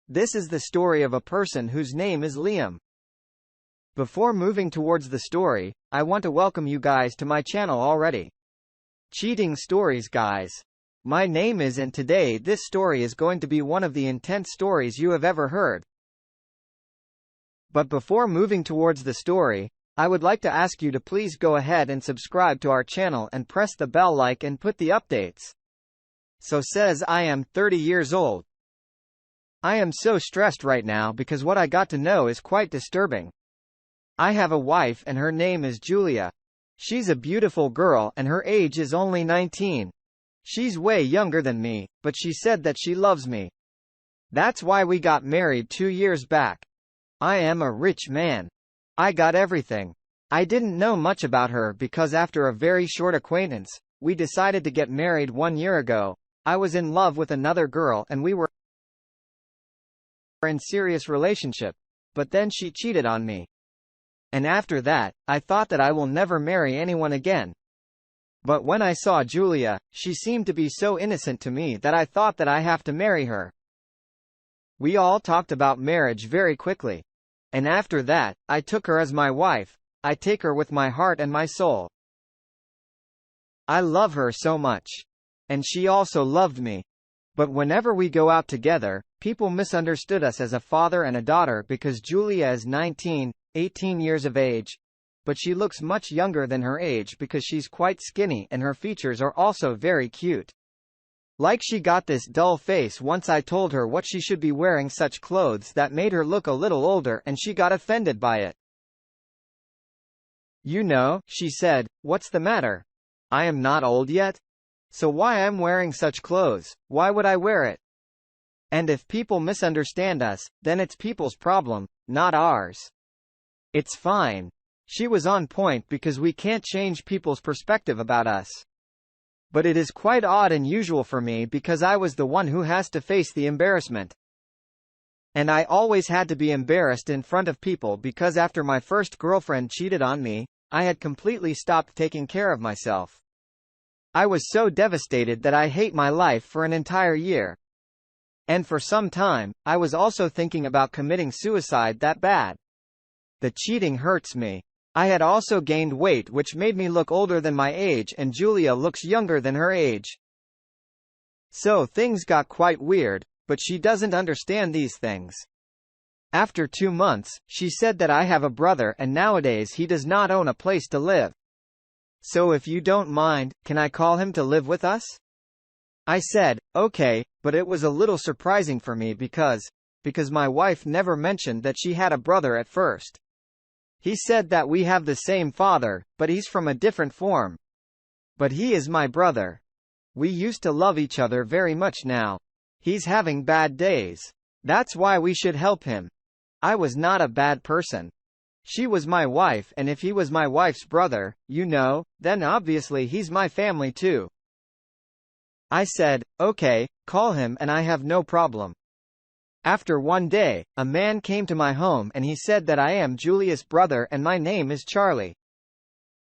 This is the story of a person whose name is Liam. Before moving towards the story, I want to welcome you guys to my channel already. Cheating Stories guys. My name is, and today this story is going to be one of the intense stories you have ever heard. But before moving towards the story, I would like to ask you to please go ahead and subscribe to our channel and press the bell like and put the updates. So says I am 30 years old. I am so stressed right now because what I got to know is quite disturbing. I have a wife and her name is Julia. She's a beautiful girl and her age is only 19. She's way younger than me, but she said that she loves me. That's why we got married 2 years back. I am a rich man. I got everything. I didn't know much about her because after a very short acquaintance, we decided to get married 1 year ago. I was in love with another girl and we were in serious relationship, but then she cheated on me. And after that, I thought that I will never marry anyone again. But when I saw Julia, she seemed to be so innocent to me that I thought that I have to marry her. We all talked about marriage very quickly. And after that, I took her as my wife. I take her with my heart and my soul. I love her so much. And she also loved me. But whenever we go out together, people misunderstood us as a father and a daughter because Julia is 18 years of age, but she looks much younger than her age because she's quite skinny and her features are also very cute. Like she got this dull face once I told her what she should be wearing such clothes that made her look a little older and she got offended by it. You know, she said, what's the matter? I am not old yet? So why I'm wearing such clothes, why would I wear it? And if people misunderstand us, then it's people's problem, not ours. It's fine. She was on point because we can't change people's perspective about us. But it is quite odd and usual for me because I was the one who has to face the embarrassment. And I always had to be embarrassed in front of people because after my first girlfriend cheated on me, I had completely stopped taking care of myself. I was so devastated that I hate my life for an entire year. And for some time, I was also thinking about committing suicide that bad. The cheating hurts me. I had also gained weight which made me look older than my age and Julia looks younger than her age. So things got quite weird, but she doesn't understand these things. After 2 months, she said that I have a brother and nowadays he does not own a place to live. So if you don't mind, can I call him to live with us? I said, okay, but it was a little surprising for me because my wife never mentioned that she had a brother at first. He said that we have the same father, but he's from a different form. But he is my brother. We used to love each other very much now. He's having bad days. That's why we should help him. I was not a bad person. She was my wife and if he was my wife's brother, you know, then obviously he's my family too. I said, okay, call him and I have no problem. After one day, a man came to my home and he said that I am Julia's brother and my name is Charlie.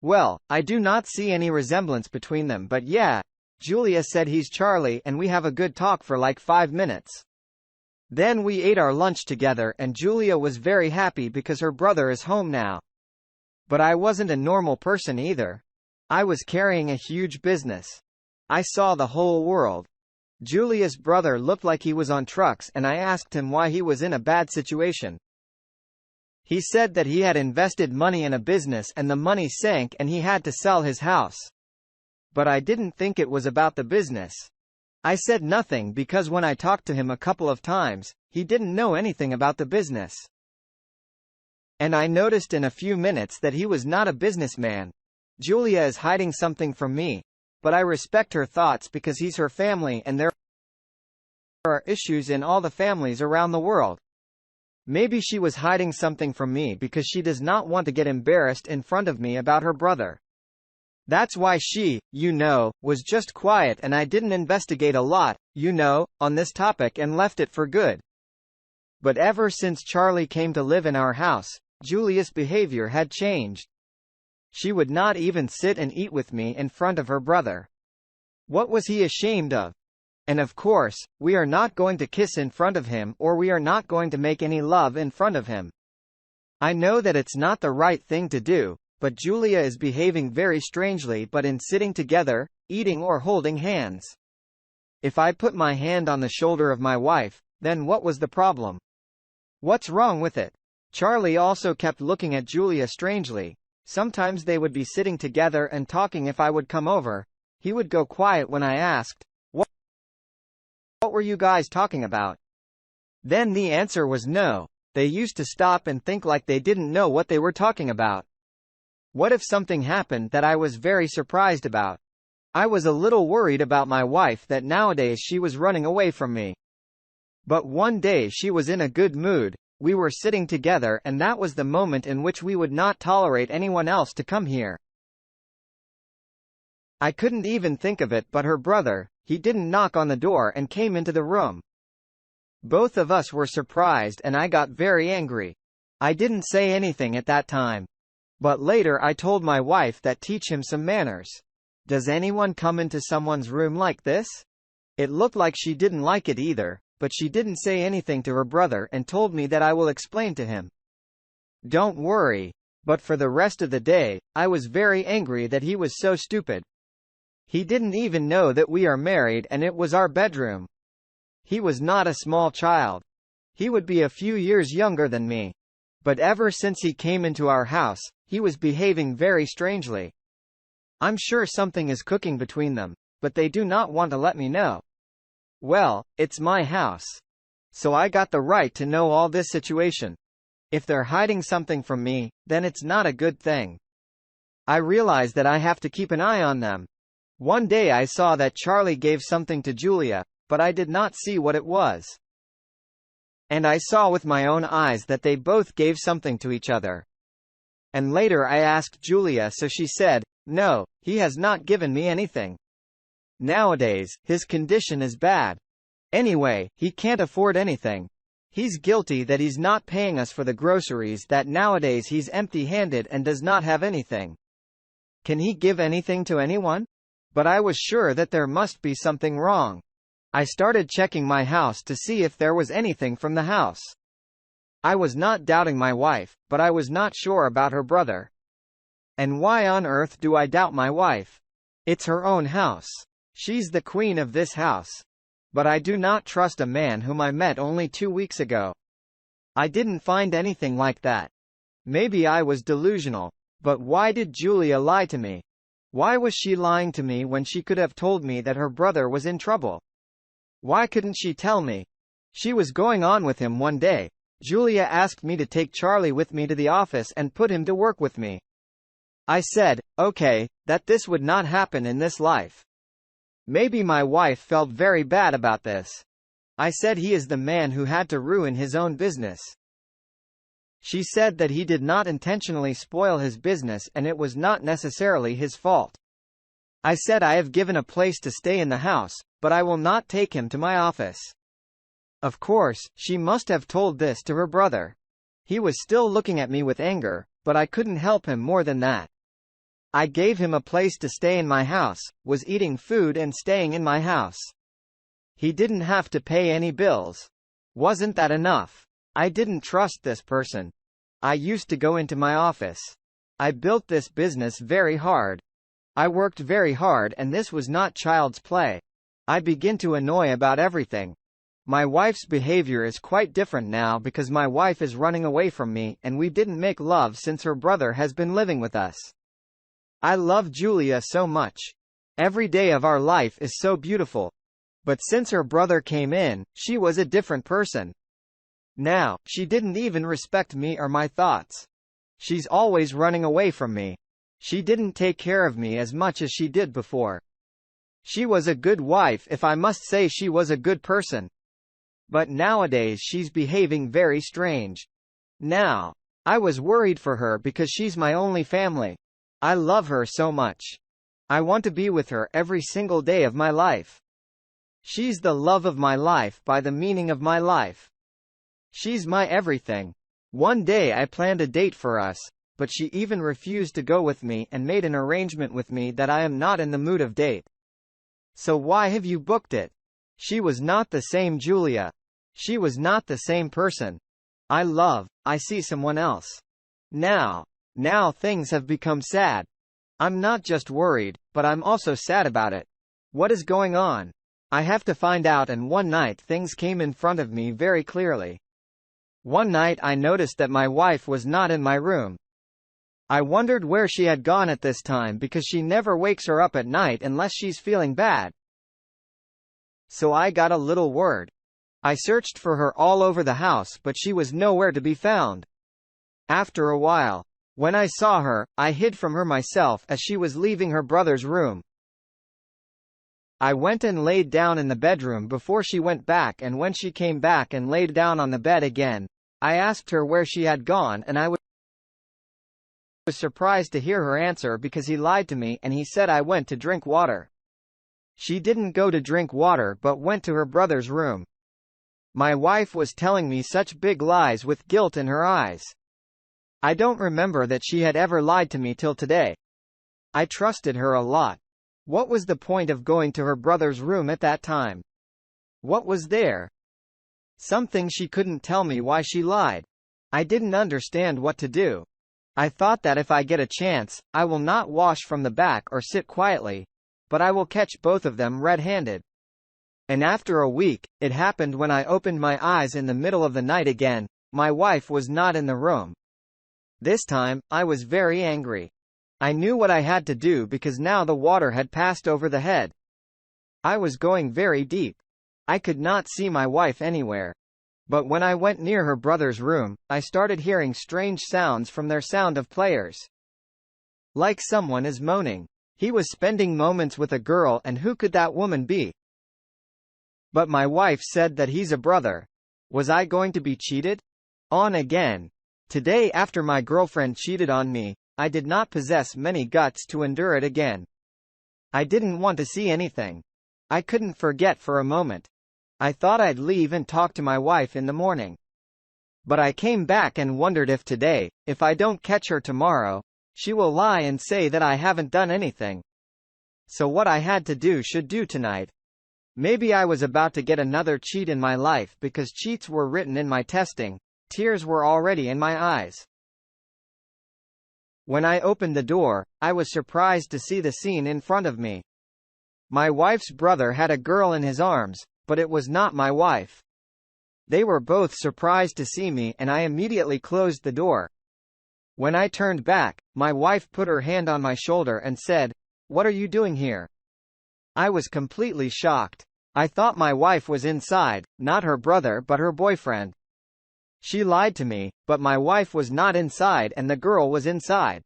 Well, I do not see any resemblance between them but yeah, Julia said he's Charlie and we have a good talk for like 5 minutes. Then we ate our lunch together and Julia was very happy because her brother is home now. But I wasn't a normal person either. I was carrying a huge business. I saw the whole world. Julia's brother looked like he was on trucks and I asked him why he was in a bad situation. He said that he had invested money in a business and the money sank and he had to sell his house. But I didn't think it was about the business. I said nothing because when I talked to him a couple of times, he didn't know anything about the business. And I noticed in a few minutes that he was not a businessman. Julia is hiding something from me. But I respect her thoughts because he's her family and there are issues in all the families around the world. Maybe she was hiding something from me because she does not want to get embarrassed in front of me about her brother. That's why she, you know, was just quiet and I didn't investigate a lot, you know, on this topic and left it for good. But ever since Charlie came to live in our house, Julia's behavior had changed. She would not even sit and eat with me in front of her brother. What was he ashamed of? And of course, we are not going to kiss in front of him or we are not going to make any love in front of him. I know that it's not the right thing to do, but Julia is behaving very strangely but in sitting together, eating or holding hands. If I put my hand on the shoulder of my wife, then what was the problem? What's wrong with it? Charlie also kept looking at Julia strangely. Sometimes they would be sitting together and talking. If I would come over, he would go quiet when I asked, What were you guys talking about? Then the answer was no. They used to stop and think like they didn't know what they were talking about. What if something happened that I was very surprised about? I was a little worried about my wife that nowadays she was running away from me. But one day she was in a good mood, we were sitting together and that was the moment in which we would not tolerate anyone else to come here. I couldn't even think of it, but her brother, he didn't knock on the door and came into the room. Both of us were surprised and I got very angry. I didn't say anything at that time. But later I told my wife that teach him some manners. Does anyone come into someone's room like this? It looked like she didn't like it either, but she didn't say anything to her brother and told me that I will explain to him. Don't worry. But for the rest of the day, I was very angry that he was so stupid. He didn't even know that we are married and it was our bedroom. He was not a small child. He would be a few years younger than me. But ever since he came into our house, he was behaving very strangely. I'm sure something is cooking between them, but they do not want to let me know. Well, it's my house. So I got the right to know all this situation. If they're hiding something from me, then it's not a good thing. I realize that I have to keep an eye on them. One day I saw that Charlie gave something to Julia, but I did not see what it was. And I saw with my own eyes that they both gave something to each other. And later I asked Julia, so she said, no, he has not given me anything. Nowadays, his condition is bad. Anyway, he can't afford anything. He's guilty that he's not paying us for the groceries, that nowadays he's empty-handed and does not have anything. Can he give anything to anyone? But I was sure that there must be something wrong. I started checking my house to see if there was anything from the house. I was not doubting my wife, but I was not sure about her brother. And why on earth do I doubt my wife? It's her own house. She's the queen of this house. But I do not trust a man whom I met only 2 weeks ago. I didn't find anything like that. Maybe I was delusional. But why did Julia lie to me? Why was she lying to me when she could have told me that her brother was in trouble? Why couldn't she tell me? She was going on with him one day. Julia asked me to take Charlie with me to the office and put him to work with me. I said, okay, that this would not happen in this life. Maybe my wife felt very bad about this. I said he is the man who had to ruin his own business. She said that he did not intentionally spoil his business and it was not necessarily his fault. I said I have given a place to stay in the house, but I will not take him to my office. Of course, she must have told this to her brother. He was still looking at me with anger, but I couldn't help him more than that. I gave him a place to stay in my house, was eating food and staying in my house. He didn't have to pay any bills. Wasn't that enough? I didn't trust this person. I used to go into my office. I built this business very hard. I worked very hard and this was not child's play. I begin to annoy about everything. My wife's behavior is quite different now because my wife is running away from me and we didn't make love since her brother has been living with us. I love Julia so much. Every day of our life is so beautiful. But since her brother came in, she was a different person. Now, she didn't even respect me or my thoughts. She's always running away from me. She didn't take care of me as much as she did before. She was a good wife, if I must say she was a good person. But nowadays she's behaving very strange. Now, I was worried for her because she's my only family. I love her so much. I want to be with her every single day of my life. She's the love of my life by the meaning of my life. She's my everything. One day I planned a date for us, but she even refused to go with me and made an arrangement with me that I am not in the mood of date. So why have you booked it? She was not the same Julia. She was not the same person. I see someone else. Now things have become sad. I'm not just worried, but I'm also sad about it. What is going on? I have to find out. And one night things came in front of me very clearly. One night I noticed that my wife was not in my room. I wondered where she had gone at this time because she never wakes her up at night unless she's feeling bad. So I got a little worried. I searched for her all over the house, but she was nowhere to be found. After a while, when I saw her, I hid from her myself as she was leaving her brother's room. I went and laid down in the bedroom before she went back, and when she came back and laid down on the bed again, I asked her where she had gone, and I was surprised to hear her answer because he lied to me and he said I went to drink water. She didn't go to drink water but went to her brother's room. My wife was telling me such big lies with guilt in her eyes. I don't remember that she had ever lied to me till today. I trusted her a lot. What was the point of going to her brother's room at that time? What was there? Something she couldn't tell me why she lied. I didn't understand what to do. I thought that if I get a chance, I will not wash from the back or sit quietly, but I will catch both of them red-handed. And after a week, it happened when I opened my eyes in the middle of the night again. My wife was not in the room. This time, I was very angry. I knew what I had to do because now the water had passed over the head. I was going very deep. I could not see my wife anywhere. But when I went near her brother's room, I started hearing strange sounds from their sound of players. Like someone is moaning. He was spending moments with a girl, and who could that woman be? But my wife said that he's a brother. Was I going to be cheated on again? Today, after my girlfriend cheated on me, I did not possess many guts to endure it again. I didn't want to see anything. I couldn't forget for a moment. I thought I'd leave and talk to my wife in the morning. But I came back and wondered if today, if I don't catch her tomorrow, she will lie and say that I haven't done anything. So what I had to do should do tonight. Maybe I was about to get another cheat in my life because cheats were written in my testing. Tears were already in my eyes. When I opened the door, I was surprised to see the scene in front of me. My wife's brother had a girl in his arms, but it was not my wife. They were both surprised to see me, and I immediately closed the door. When I turned back, my wife put her hand on my shoulder and said, "What are you doing here?" I was completely shocked. I thought my wife was inside, not her brother but her boyfriend. She lied to me, but my wife was not inside and the girl was inside.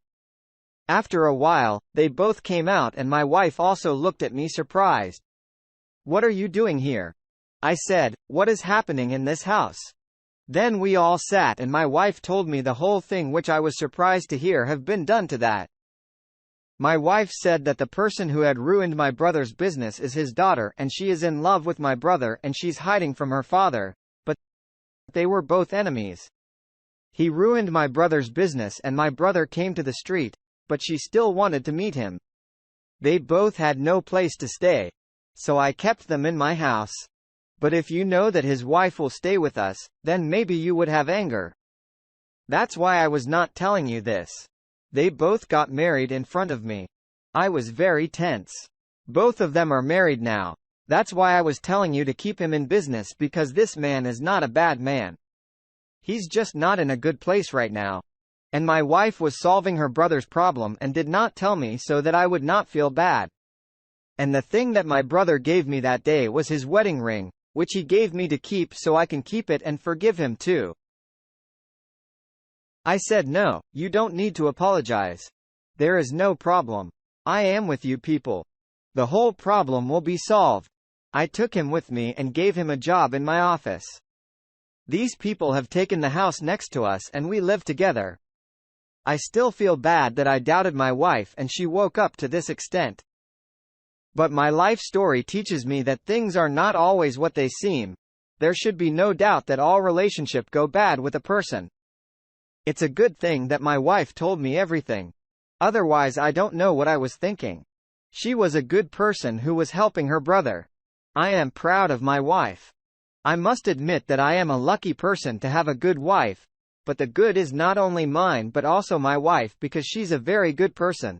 After a while, they both came out and my wife also looked at me surprised. "What are you doing here?" I said, "What is happening in this house?" Then we all sat and my wife told me the whole thing, which I was surprised to hear have been done to that. My wife said that the person who had ruined my brother's business is his daughter and she is in love with my brother and she's hiding from her father, but they were both enemies. He ruined my brother's business and my brother came to the street, but she still wanted to meet him. They both had no place to stay. So I kept them in my house. But if you know that his wife will stay with us, then maybe you would have anger. That's why I was not telling you this. They both got married in front of me. I was very tense. Both of them are married now. That's why I was telling you to keep him in business, because this man is not a bad man. He's just not in a good place right now. And my wife was solving her brother's problem and did not tell me so that I would not feel bad. And the thing that my brother gave me that day was his wedding ring, which he gave me to keep so I can keep it and forgive him too. I said, "No, you don't need to apologize. There is no problem. I am with you people. The whole problem will be solved." I took him with me and gave him a job in my office. These people have taken the house next to us and we live together. I still feel bad that I doubted my wife and she woke up to this extent. But my life story teaches me that things are not always what they seem. There should be no doubt that all relationships go bad with a person. It's a good thing that my wife told me everything. Otherwise I don't know what I was thinking. She was a good person who was helping her brother. I am proud of my wife. I must admit that I am a lucky person to have a good wife, but the good is not only mine but also my wife because she's a very good person.